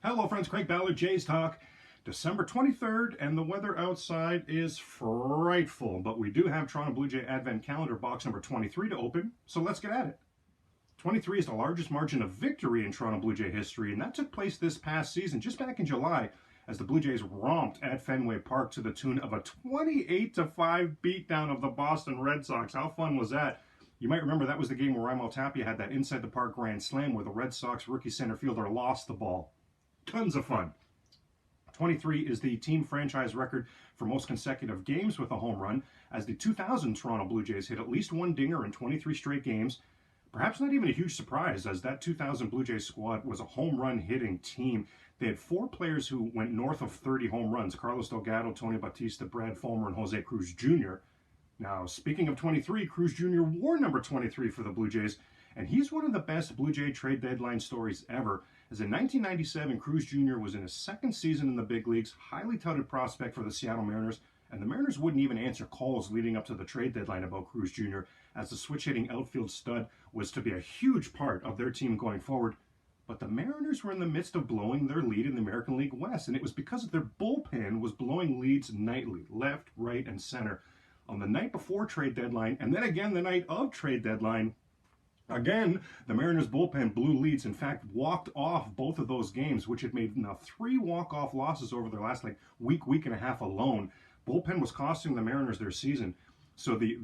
Hello friends, Craig Ballard, Jays Talk. December 23rd, and the weather outside is frightful, but we do have Toronto Blue Jay Advent Calendar box number 23 to open, so let's get at it. 23 is the largest margin of victory in Toronto Blue Jay history, and that took place this past season, just back in July, as the Blue Jays romped at Fenway Park to the tune of a 28-5 beatdown of the Boston Red Sox. How fun was that? You might remember that was the game where Raimel Tapia had that inside the park grand slam where the Red Sox rookie center fielder lost the ball. Tons of fun. 23 is the team franchise record for most consecutive games with a home run, as the 2000 Toronto Blue Jays hit at least one dinger in 23 straight games. Perhaps not even a huge surprise, as that 2000 Blue Jays squad was a home run hitting team. They had four players who went north of 30 home runs: Carlos Delgado, Tony Bautista, Brad Fulmer, and Jose Cruz Jr. Now, speaking of 23, Cruz Jr. wore number 23 for the Blue Jays, and he's one of the best Blue Jay trade deadline stories ever, as in 1997, Cruz Jr. was in his second season in the big leagues, highly touted prospect for the Seattle Mariners, and the Mariners wouldn't even answer calls leading up to the trade deadline about Cruz Jr., as the switch-hitting outfield stud was to be a huge part of their team going forward. But the Mariners were in the midst of blowing their lead in the American League West, and it was because their bullpen was blowing leads nightly, left, right, and center. On the night before trade deadline, and then again the night of trade deadline, again, the Mariners bullpen blew leads. In fact, walked off both of those games, which had made now 3 walk-off losses over their last week and a half alone. Bullpen was costing the Mariners their season. So the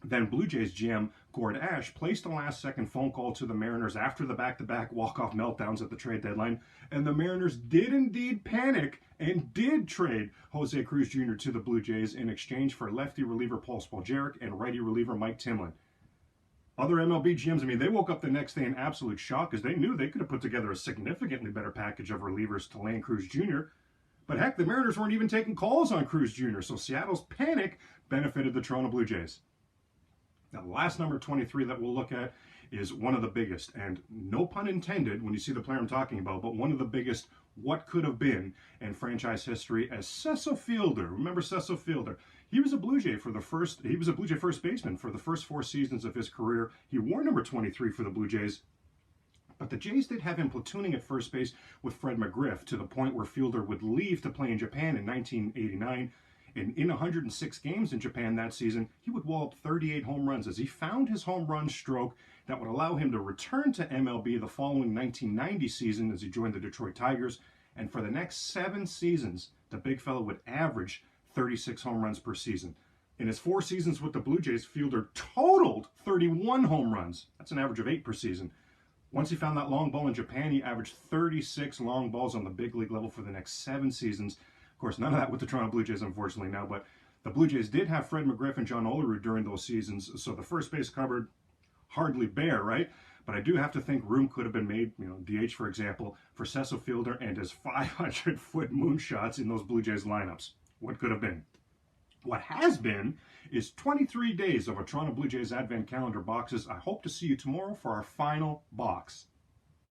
then Blue Jays GM, Gord Ash, placed a last-second phone call to the Mariners after the back-to-back walk-off meltdowns at the trade deadline, and the Mariners did indeed panic and did trade Jose Cruz Jr. to the Blue Jays in exchange for lefty reliever Paul Spoljaric and righty reliever Mike Timlin. Other MLB GMs, they woke up the next day in absolute shock, because they knew they could have put together a significantly better package of relievers to land Cruz Jr. But heck, the Mariners weren't even taking calls on Cruz Jr., so Seattle's panic benefited the Toronto Blue Jays. Now, the last number 23 that we'll look at is one of the biggest, and no pun intended when you see the player I'm talking about, but one of the biggest what could have been in franchise history, as Cecil Fielder. Remember Cecil Fielder? He was a Blue Jay first baseman for the first 4 seasons of his career. He wore number 23 for the Blue Jays. But the Jays did have him platooning at first base with Fred McGriff, to the point where Fielder would leave to play in Japan in 1989. And in 106 games in Japan that season, he would wall up 38 home runs, as he found his home run stroke that would allow him to return to MLB the following 1990 season, as he joined the Detroit Tigers. And for the next 7 seasons, the big fella would average 36 home runs per season. In his 4 seasons with the Blue Jays, Fielder totaled 31 home runs. That's an average of 8 per season. Once he found that long ball in Japan, he averaged 36 long balls on the big league level for the next 7 seasons. Of course, none of that with the Toronto Blue Jays, unfortunately, now, but the Blue Jays did have Fred McGriff and John Olerud during those seasons, so the first base cupboard hardly bare, right? But I do have to think room could have been made, DH, for example, for Cecil Fielder and his 500-foot moonshots in those Blue Jays lineups. What could have been? What has been is 23 days of our Toronto Blue Jays Advent Calendar boxes. I hope to see you tomorrow for our final box.